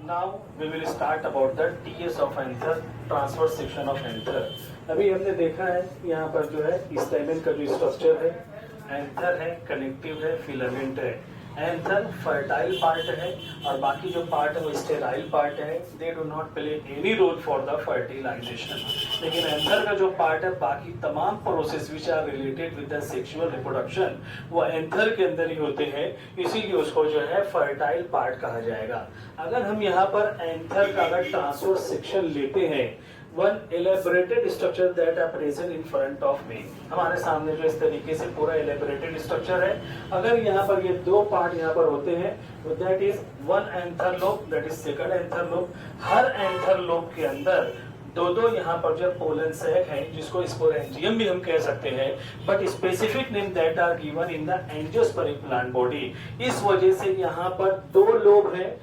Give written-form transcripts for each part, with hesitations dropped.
Now we will start about the TS of anther, transverse section of anther. अभी हमने देखा है यहाँ पर जो है स्टैमेन का जो स्ट्रक्चर है, एंथर है, कनेक्टिव है, फिलामेंट है। एंथर फर्टाइल पार्ट है और बाकी जो पार्ट है वो स्टेराइल पार्ट है। They do not play any role for the fertilization. लेकिन एंथर का जो पार्ट है बाकी तमाम process which are related with the sexual reproduction वो एंथर के अंदर ही होते हैं, इसीलिए उसको जो है फर्टाइल पार्ट कहा जाएगा। अगर हम यहाँ पर एंथर का अगर ट्रांसवर्स सेक्शन लेते हैं, one elaborated structure that are present in front of me, हमारे सामने जो इस तरीके से पूरा एलेबोरेटेड स्ट्रक्चर है। अगर यहाँ पर ये दो पार्ट यहाँ पर होते हैं, that is one anther lobe, that is second anther lobe. Her anther lobe के अंदर दो यहाँ पर जो पोलन सैक है, जिसको स्पोरेंजियम भी हम कह सकते हैं, but specific name that are given in the angiospermic plant body. इस वजह से यहाँ पर दो लोब है,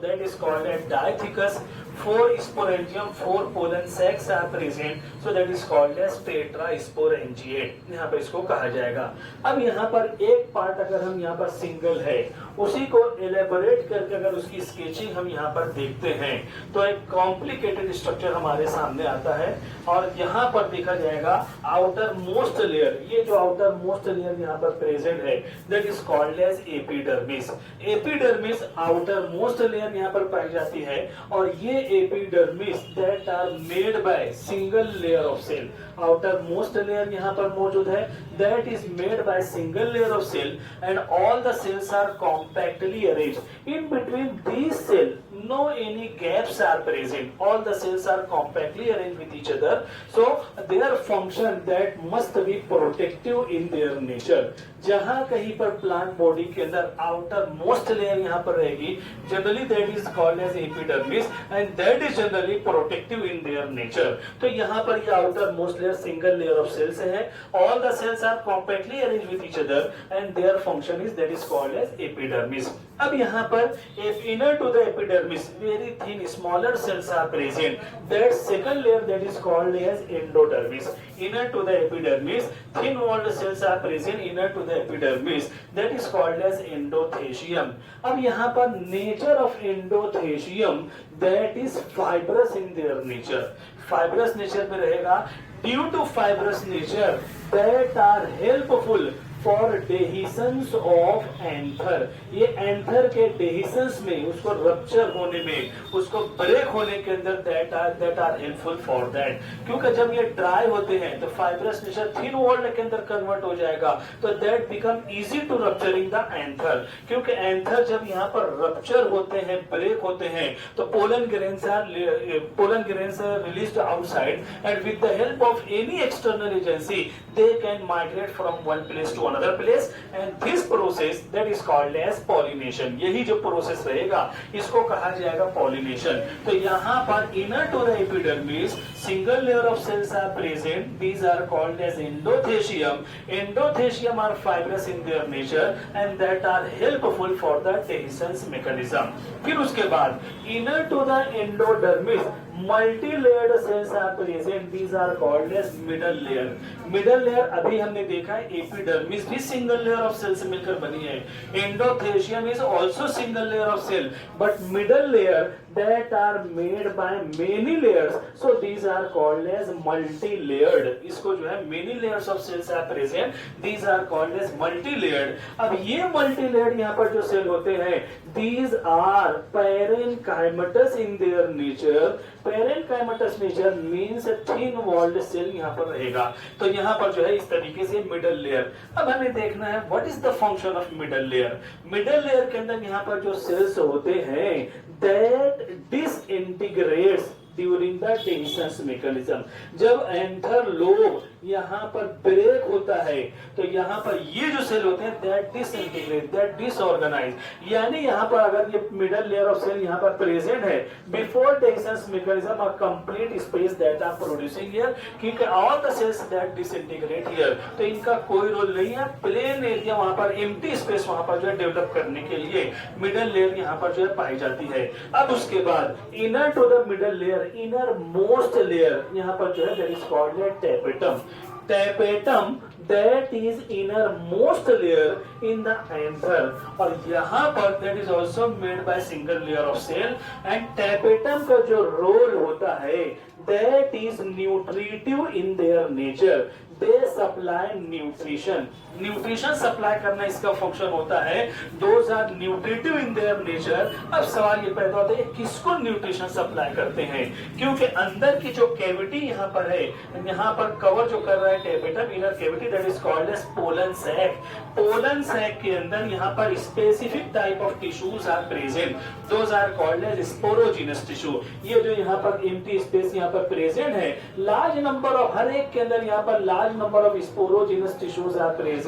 that is called as diathecus. 4 sporangium, 4 pollen sacs are present, so that is called as tetrasporangiate। यहाँ पर इसको कहा जाएगा। अब यहाँ पर एक पार्ट अगर हम यहाँ पर सिंगल है, उसी को एलेबोरेट करके अगर उसकी स्केचिंग हम यहाँ पर देखते हैं तो एक कॉम्प्लिकेटेड स्ट्रक्चर हमारे सामने आता है। और यहाँ पर देखा जाएगा आउटर मोस्ट लेयर, ये जो आउटर मोस्ट लेयर यहाँ पर प्रेजेंट है, that is called as epidermis. Epidermis outer most layer यहाँ पर पाई जाती है और ये epidermis that are made by single layer of cell. Outer most layer यहाँ पर मौजूद है, that is made by single layer of cell and all the cells are compactly arranged in between these cell, no any gaps are present, all the cells are compactly arranged with each other, so their function that must be protective in their nature। जहां कहीं पर plant body के अंदर outer most layer यहाँ पर रहेगी, generally that is called as epidermis and that is generally protective in their nature. तो यहाँ पर ये outer most layer single layer of cells है, all the cells are compactly arranged with each other and their function is that is called as epidermis. अब यहाँ पर inner to the epidermis very thin smaller cells are present, that second layer that is called as endodermis. Inner to the epidermis thin walled cells are present inner to the epidermis, that is called as endothecium. अब यहाँ पर nature of endothecium that is fibrous in their nature, fibrous nature में रहेगा। Due to fibrous nature that are helpful for dehiscence of anther. ये anther के dehiscence में, उसको rupture होने में, उसको ब्रेक होने के अंदर that are helpful for that. क्योंकि जब ये ड्राई होते हैं तो फाइब्रस नेचर थिन वॉल्ड के अंदर कन्वर्ट हो जाएगा, तो that become easy to rupturing the anther. क्योंकि एंथर जब यहाँ पर रप्चर होते हैं, ब्रेक होते हैं, तो pollen grains are released outside and with the help of any external agency they can migrate from one place to another place and this process that is called as pollination। यही जो process रहेगा इसको कहा जाएगा pollination। तो यहाँ पर inner to the epidermis single layer of cells are present, these are called as endothecium। Endothecium are fibrous in their nature and that are helpful for the dehiscence mechanism। फिर उसके बाद inner to the endodermis multi-layered cells are present, these are called as middle layer। middle layer अभी हमने देखा है epidermis भी single layer of cell से मिलकर बनी है, endothecium is also single layer of cell, but middle layer that are made by many layers, so these are called as multi layered. इसको जो है many layers of cells are present, these are called as multi layered. अब ये multi layered यहाँ पर जो cell होते हैं, these are parenchymatous in their nature. Parenchymatous nature means thin walled cell यहाँ पर रहेगा। तो यहाँ पर जो है इस तरीके से मिडल लेयर। अब हमें देखना है what is the function of middle layer. Middle layer के अंदर यहाँ पर जो सेल्स होते हैं that disintegrates during the dehiscence mechanism. जब एंथर लोब यहाँ पर ब्रेक होता है तो यहाँ पर ये जो सेल होते हैं दैट डिसइंटीग्रेट, दैट डिसऑर्गेनाइज। यानी यहाँ पर अगर ये मिडल लेयर ऑफ सेल यहाँ पर प्रेजेंट है before dehiscence mechanism a complete space that are producing here, क्योंकि all the cells that disintegrate here, तो इनका कोई रोल नहीं है। प्लेन एरिया वहां पर, एम्प्टी स्पेस वहां पर जो है डेवलप करने के लिए मिडल लेयर यहाँ पर जो है पाई जाती है। अब उसके बाद inner to the middle layer, innermost layer यहाँ पर जो है that is called tapetum. tapetum that is innermost layer in the anther, और यहाँ पर that is also made by single layer of cell, and tapetum का जो role होता है that is nutritive in their nature, they supply nutrition, nutrition supply करना इसका function होता है, those are nutritive in their nature. अब सवाल ये पैदा होता है किसको न्यूट्रिशन सप्लाई करते हैं, क्योंकि अंदर की जो कैविटी यहाँ पर है, यहाँ पर कवर जो कर रहा है tapetum inner cavity, that is called as pollen sac. Pollen sac के अंदर यहाँ पर specific type of tissues are present, those are called as sporogenous tissue. ये जो यहाँ पर एम्प्टी स्पेस यहाँ पर प्रेजेंट है, लार्ज नंबर ऑफ, हर एक के अंदर यहाँ पर large number of sporogenous tissues are present,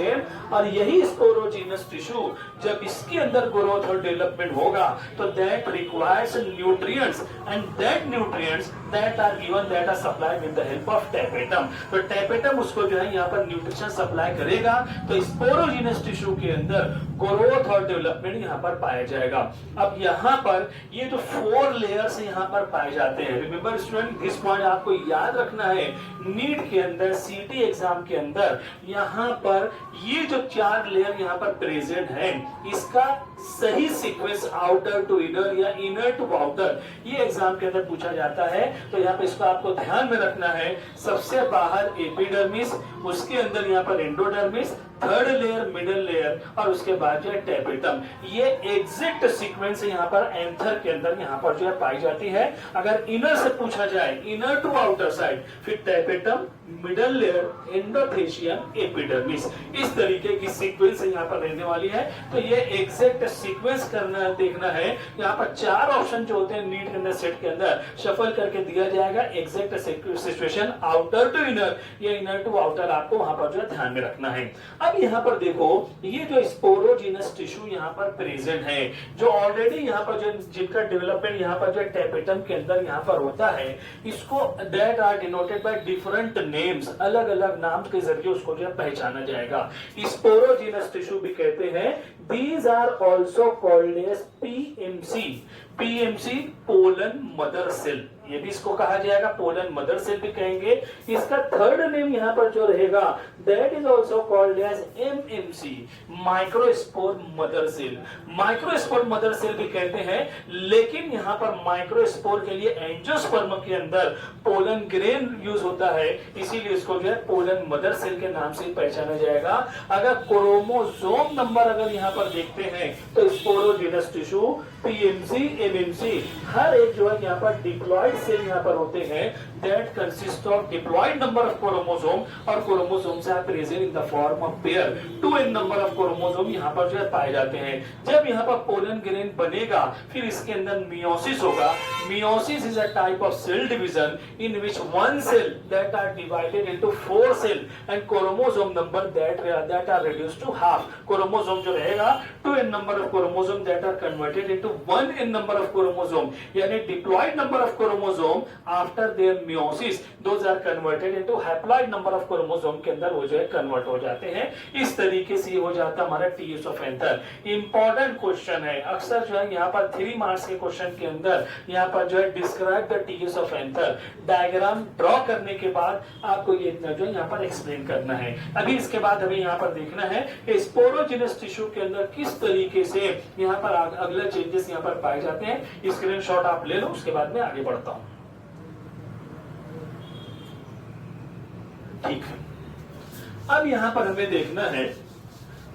और यही स्पोरोजिनस टिश्यू जब इसके अंदर ग्रोथ और डेवलपमेंट होगा तो that requires nutrients, and that nutrients that are given, that are supplied with the help of tapetum. तो टेपेटम उसको जो है यहाँ पर न्यूट्रिशन सप्लाई करेगा, तो स्पोरोजिनस टिश्यू के अंदर ग्रोथ और डेवलपमेंट यहाँ पर पाया जाएगा। अब यहाँ पर ये जो 4 लेयर्स यहाँ पर पाए जाते हैं, रिमेंबर स्टूडेंट दिस पॉइंट आपको याद रखना है, नीट के अंदर सीटी एग्जाम के अंदर यहाँ पर ये जो 4 लेयर यहाँ पर प्रेजेंट है, इसका सही सीक्वेंस आउटर टू इनर या इनर टू आउटर, ये एग्जाम के अंदर पूछा जाता है। तो यहाँ पे इसको आपको ध्यान में रखना है, सबसे बाहर एपिडर्मिस, उसके अंदर यहाँ पर endodermis, third layer middle layer, और उसके बाद जो है टेपेटम। ये एग्जैक्ट सीक्वेंस यहाँ पर एंथर के अंदर यहाँ पर जो है पाई जाती है। अगर इनर से पूछा जाए, इनर टू आउटर साइड, फिर tapetum, middle layer, endothecium, epidermis, इस तरीके की सीक्वेंस यहाँ पर रहने वाली है। तो ये एग्जैक्ट सीक्वेंस करना देखना है। यहाँ पर 4 ऑप्शन जो होते हैं नीट के अंदर सेट के अंदर शफल करके दिया जाएगा, exact situation outer to inner या इनर टू आउटर आपको वहां पर जो है ध्यान में रखना है। अब यहाँ पर देखो, ये जो स्पोरोजिनस टिश्यू यहाँ पर प्रेजेंट है, जो ऑलरेडी यहाँ पर जो जिनका डेवलपमेंट यहाँ पर जो टेपेटम के अंदर यहाँ पर होता है, इसको that are denoted by different names, अलग अलग नाम के जरिए उसको जो है पहचाना जाएगा। स्पोरोजिनस टिश्यू भी कहते हैं। These are also called as PMC, PMC pollen mother cell, ये भी इसको कहा जाएगा, पोलन मदर सेल भी कहेंगे। इसका थर्ड नेम यहाँ पर जो रहेगा, that is also called as MMC, microspore mother cell. Microspore mother cell भी कहते हैं, लेकिन यहाँ पर माइक्रोस्पोर के लिए एंजियोस्पर्म के अंदर पोलन ग्रेन यूज होता है, इसीलिए इसको जो है पोलन मदर सेल के नाम से पहचाना जाएगा। अगर क्रोमोसोम नंबर अगर यहाँ पर देखते हैं तो स्पोरोजिनस टिश्यू, पीएमसी, एमएमसी, हर एक जो है यहाँ पर डिप्लॉयड सेल यहाँ पर होते हैं, that consist of diploid number of chromosome, और क्रोमोसोम से present in the form of pair, 2n number of chromosome यहाँ पर जो है पाए जाते हैं। जब यहाँ पर पोलन ग्रेन बनेगा, फिर इसके अंदर मियोसिस होगा। Meiosis is a type of cell division in which 1 cell that are divided into 4 cell and chromosome number that are reduced to half. Chromosome जो रहेगा 2n number of chromosome that are converted into 1n number of chromosome, यानी diploid number of chromosome after their meiosis those are converted into haploid number of chromosome के अंदर वो जो है convert हो जाते हैं। इस तरीके से ये हो जाता है हमारा TS of anther. Important question है, अक्सर जो है यहाँ पर 3 मार्क्स के क्वेश्चन के अंदर यहाँ पर जो है describe the TS of anther, diagram draw करने के बाद आपको ये जो है यहाँ पर एक्सप्लेन करना है। अभी इसके बाद हमें यहाँ पर देखना है स्पोरोजिनस टिश्यू के अंदर किस तरीके से यहाँ पर अगला चेंजेस यहाँ पर पाए जाते हैं। स्क्रीनशॉट आप ले लो, उसके बाद में आगे बढ़ता हूं। ठीक है, अब यहाँ पर हमें देखना है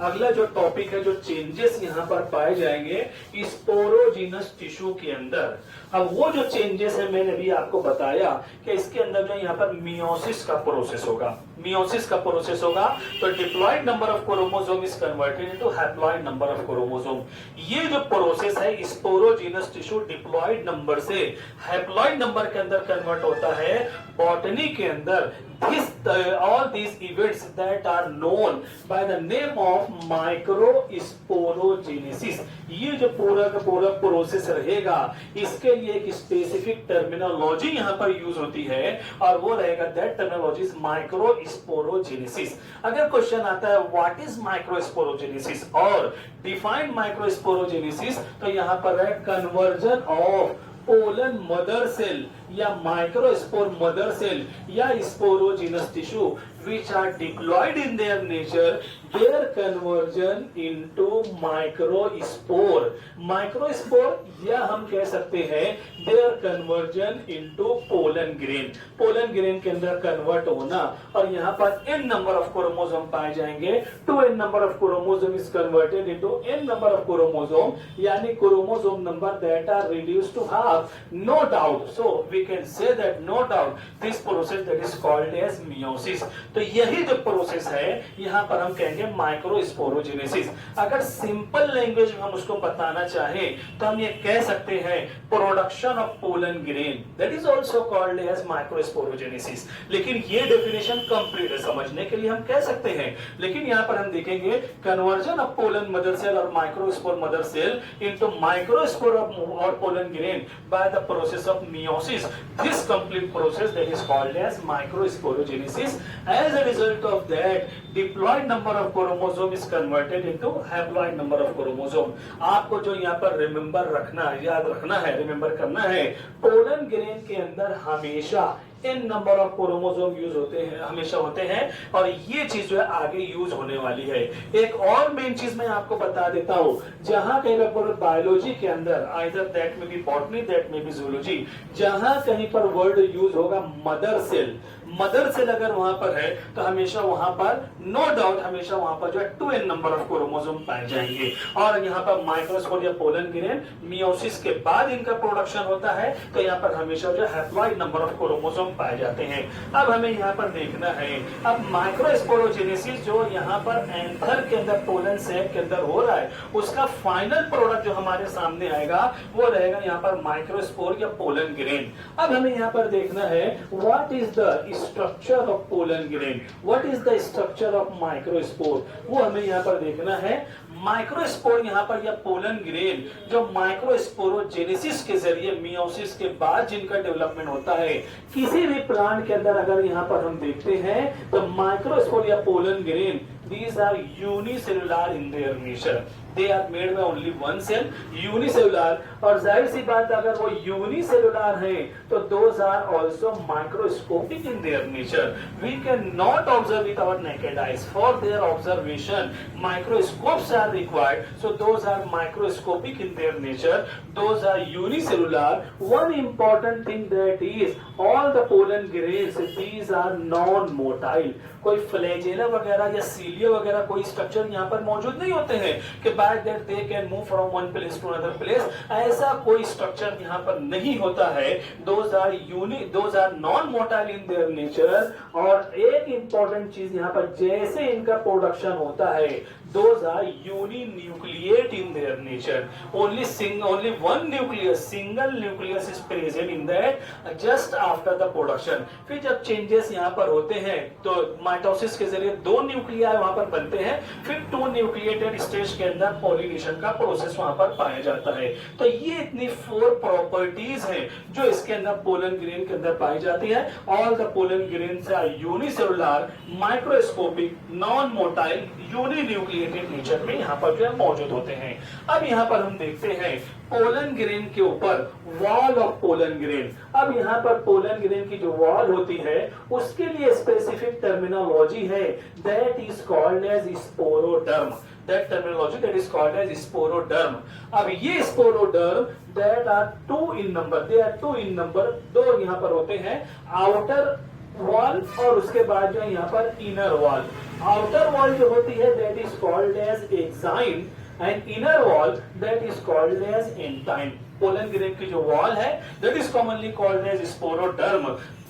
अगला जो टॉपिक है, जो चेंजेस यहाँ पर पाए जाएंगे स्पोरोजिनस टिश्यू के अंदर। अब वो जो चेंजेस है मैंने भी आपको बताया कि इसके अंदर जो यहाँ पर मियोसिस का प्रोसेस होगा, मियोसिस का प्रोसेस होगा, तो diploid number of chromosome is converted into haploid number of chromosome. ये जो प्रोसेस है स्पोरोजिनस टिश्यू डिप्लॉयड नंबर से हैप्लॉयड नंबर के अंदर कन्वर्ट होता है। बॉटनी के अंदर all these events that are known by the name of microsporogenesis. ये जो पूरा का पूरा प्रोसेस रहेगा, इसके लिए एक स्पेसिफिक टर्मिनोलॉजी यहाँ पर यूज होती है, और वो रहेगा दैट टर्मिनोलॉजी इज माइक्रोस्पोरोजेनेसिस। अगर क्वेश्चन आता है व्हाट इज माइक्रोस्पोरोजेनेसिस और डिफाइन माइक्रोस्पोरोजेनेसिस, तो यहाँ पर है conversion of pollen mother cell या माइक्रोस्पोर मदर सेल या sporogenous tissue which are diploid in their nature, their conversion into microspore. Microspore या हम कह सकते हैं their conversion into pollen grain. Pollen grain के अंदर कन्वर्ट होना और यहाँ पर n number of chromosome पाए जाएंगे. 2n number of chromosome is converted into n number of chromosome, यानी chromosome number that are reduced to half. No doubt. So we can say that no doubt this process that is called as meiosis. तो यही जो process है यहां पर हम कहेंगे microsporogenesis. अगर सिंपल लैंग्वेज में हम उसको बताना चाहें तो हम ये कह सकते हैं production of pollen grain, that is also called as microsporogenesis. लेकिन ये डेफिनेशन कंप्लीट है, समझने के लिए हम कह सकते हैं. लेकिन यहां पर हम देखेंगे conversion of pollen mother cell और microspore mother cell into microspore और pollen grain by the process of meiosis. This complete process that is called as microsporogenesis. As a result of that, diploid number of chromosome is converted into haploid number of chromosome. आपको जो यहाँ पर remember रखना, याद रखना है, remember करना है, पोलन ग्रेन के अंदर हमेशा n number of chromosome use होते हैं, हमेशा होते हैं, और ये चीज जो है आगे यूज होने वाली है. एक और मेन चीज मैं आपको बता देता हूं, जहां कहीं पर बायोलॉजी के अंदर आइदर दैट में बी बॉटनी दैट में बी जूलॉजी, जहां कहीं पर वर्ड यूज होगा मदर सेल, मदर सेल अगर वहां पर है तो हमेशा वहां पर नो डाउट हमेशा वहां पर जो है 2n नंबर ऑफ क्रोमोसोम पाए जाएंगे. और यहाँ पर माइक्रोस्पोर या पोलन ग्रेन मियोसिस के बाद इनका प्रोडक्शन होता है तो यहाँ पर हमेशा जो हैप्लॉइड नंबर ऑफ क्रोमोसोम पाए जाते हैं. अब हमें यहाँ पर देखना है, अब माइक्रोस्पोरोजेनेसिस जो यहाँ पर एंथर के अंदर पोलन सैक के अंदर हो रहा है उसका फाइनल प्रोडक्ट जो हमारे सामने आएगा वो रहेगा यहाँ पर माइक्रोस्पोर या पोलन ग्रेन. अब हमें यहाँ पर देखना है what is the structure of pollen grain, what is the structure of microspore, वो हमें यहाँ पर देखना है. माइक्रोस्पोर यहाँ पर या पोलन ग्रेन जो माइक्रोस्पोरोजेनेसिस के जरिए मियोसिस के बाद जिनका डेवलपमेंट होता है, किसी भी प्लांट के अंदर अगर यहाँ पर हम देखते हैं तो माइक्रोस्पोर या pollen grain these are unicellular in their nature. They are made by only one cell, unicellular. और जाहिर सी बात अगर वो unicellular है तो those are also microscopic in their nature. We cannot observe with our naked eyes. For their observation, microscopes are required. So those are microscopic in their nature. Those are unicellular. One important thing that is all the pollen grains, these are non-motile. कोई flagella वगैरह या सीलिया वगैरह कोई structure यहाँ पर मौजूद नहीं होते हैं कि by that they can move from one place to another place. ऐसा कोई स्ट्रक्चर यहाँ पर नहीं होता है. Those are non motile in their nature. और एक इंपॉर्टेंट चीज यहाँ पर जैसे इनका प्रोडक्शन होता है those are uninucleate in their nature. Only one nucleus, single nucleus is present in that just after the production. फिर जब चेंजेस यहाँ पर होते हैं तो माइटोसिस के जरिए 2 न्यूक्लियाई वहां पर बनते हैं, फिर 2 न्यूक्लिएटेड स्टेज के अंदर पॉलिनेशन का प्रोसेस वहां पर पाया जाता है. तो ये इतनी 4 प्रॉपर्टीज हैं जो इसके अंदर पोलन ग्रेन के अंदर पाई जाती है. All the pollen grains are unicellular, microscopic, non motile, uninucleated nature में यहाँ पर जो है मौजूद होते हैं. अब यहाँ पर हम देखते हैं पोलन ग्रेन के ऊपर वॉल ऑफ पोलन ग्रेन. अब यहाँ पर पोलन ग्रेन की जो वॉल होती है उसके लिए स्पेसिफिक टर्मिनोलॉजी है, that is called as sporoderm. That terminology that is called as sporoderm. अब ये sporoderm that are 2 in number. They are 2 in number. 2 यहाँ पर होते हैं, outer wall और उसके बाद जो यहाँ पर inner wall. Outer wall जो होती है that is called as exine and inner wall that is called as entine. Pollen grain की जो वॉल है that is commonly called as sporoderm.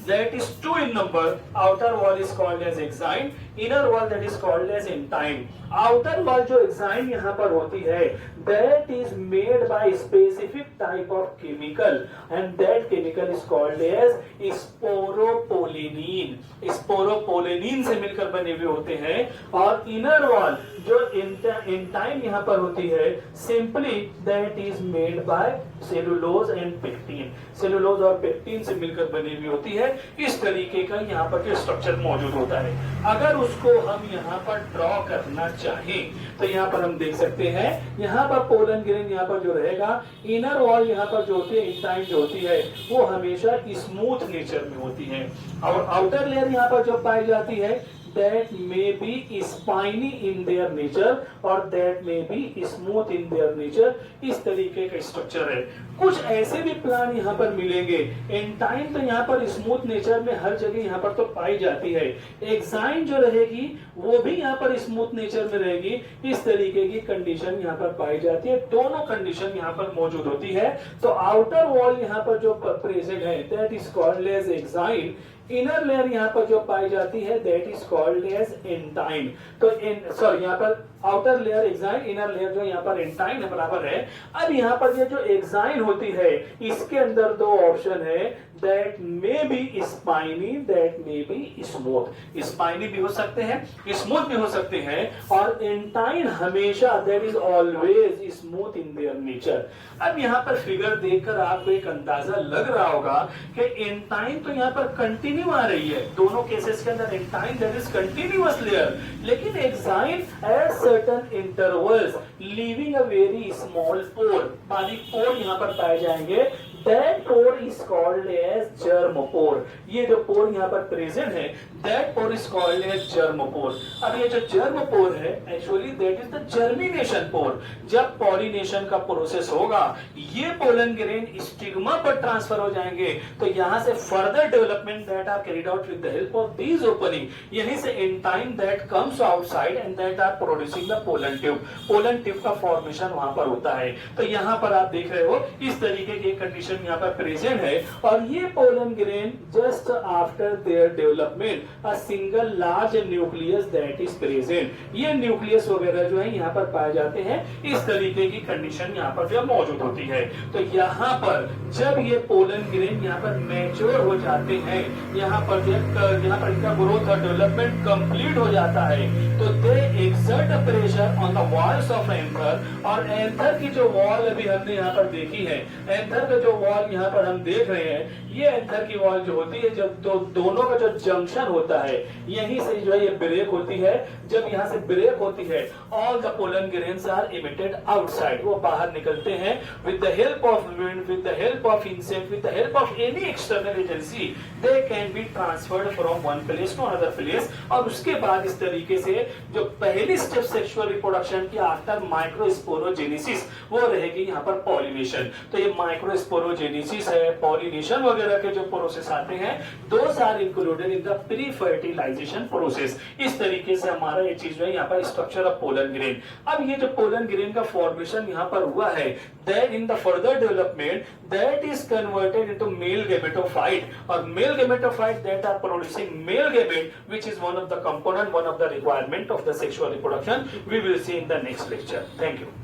That is 2 in number. Outer wall is called as exine. Inner wall that is called as entine. Outer wall जो exine यहाँ पर होती है that is made by specific type of chemical and that chemical is called as sporopollenin. sporopollenin से मिलकर बने हुए होते हैं. और inner wall जो entine यहाँ पर होती है simply that is made by cellulose and pectin. cellulose और pectin से मिलकर बनी हुई होती है. इस तरीके का यहाँ पर जो स्ट्रक्चर मौजूद होता है। अगर उसको हम यहाँ पर ड्रॉ करना चाहें तो यहाँ पर हम देख सकते हैं, यहाँ पर पोलन ग्रेन यहाँ पर जो रहेगा, इनर वॉल यहाँ पर जो होती है, इंटाइन जो होती है, वो हमेशा स्मूथ नेचर में होती है, और आउटर लेयर यहाँ पर जो पाई जाती है that may be spiny in their nature और that may be smooth in their nature। इस तरीके का स्ट्रक्चर है। कुछ ऐसे भी प्लांट यहाँ पर मिलेंगे। एंटाइन तो यहाँ पर स्मूथ नेचर में हर जगह यहाँ पर तो पाई जाती है, एक्साइन जो रहेगी वो भी यहाँ पर स्मूथ नेचर में रहेगी। इस तरीके की कंडीशन यहाँ पर पाई जाती है, दोनों कंडीशन यहाँ पर मौजूद होती है। तो आउटर वॉल यहाँ पर जो प्रेजेंट है that is called as exine, inner layer यहाँ पर जो पाई जाती है that is called as intine. तो यहाँ पर outer layer exine, inner layer जो यहाँ पर एंटाइन बराबर है। अब यहाँ पर ये जो एक्साइन होती है इसके अंदर दो ऑप्शन है, that may be spiny, that may be smooth. Spiny भी हो सकते हैं, स्मूथ भी हो सकते हैं, और एंटाइन हमेशा that is always smooth in their nature. अब यहाँ पर फिगर देखकर आपको एक अंदाजा लग रहा होगा कि एंटाइन तो यहाँ पर कंटिन्यू आ रही है, दोनों केसेस के अंदर intine that is continuous layer, लेकिन exine at certain intervals leaving a very small pore, बारीक पोर यहाँ पर पाए जाएंगे। That pore is called as germ pore। ये जो पोर यहाँ पर प्रेजेंट है that pore is called as germ pore। अब ये जो germ pore है actually that is the germination pore। जब pollination का प्रोसेस होगा ये पोलन ग्रेन स्टिग्मा पर ट्रांसफर हो जाएंगे, तो यहाँ से further development that are carried out with the help of these opening, यहीं से एंटाइन that comes outside and that are producing the pollen tube। Pollen tube का फॉर्मेशन वहां पर होता है। तो यहाँ पर आप देख रहे हो इस तरीके की कंडीशन यहाँ पर प्रेजेंट है, और ये pollen grain just after their development a single large nucleus that is present. ये न्यूक्लियस वगैरह जो है यहाँ पर पाए जाते हैं, इस तरीके की कंडीशन यहाँ पर जो मौजूद होती है। तो यहाँ पर जब ये पोलन ग्रेन यहाँ पर मैच्योर हो जाते हैं, यहाँ पर इनका ग्रोथ और डेवलपमेंट कंप्लीट हो जाता है, तो they exert pressure on the walls of anther. और एंथर की जो वॉल अभी हमने यहाँ पर देखी है, एंथर का जो वॉल यहाँ पर हम देख रहे हैं, ये एंथर की वॉल जो होती है, जब दोनों का जो जंक्शन होता है यहीं से जो है ये ब्रेक होती है। जब यहाँ से ब्रेक होती है all the pollen grains are emitted outside, वो बाहर निकलते हैं with the help of wind, with the help of insect, with the help of any external agency, they can be transferred from one place to another place. और उसके बाद इस तरीके से जो पहली स्टेप सेक्सुअल रिप्रोडक्शन की आफ्टर माइक्रोस्पोरोजेनेसिस वो रहेगी यहाँ पर पॉलिनेशन। तो ये माइक्रोस्पोरोजेनेसिस है, पॉलिनेशन वगैरह के जो प्रोसेस आते हैं, those are included in the pre fertilization process. इस तरीके से हमारा ये चीज जो है यहाँ पर स्ट्रक्चर ऑफ पोलन ग्रेन। अब ये जो पोलन ग्रेन का फॉर्मेशन यहाँ पर हुआ है, then in the further development that is converted into male gametophyte, और male gametophyte that are producing male gamete, which is one of the component, one of the requirement of the sexual reproduction, we will see in the next lecture. Thank you.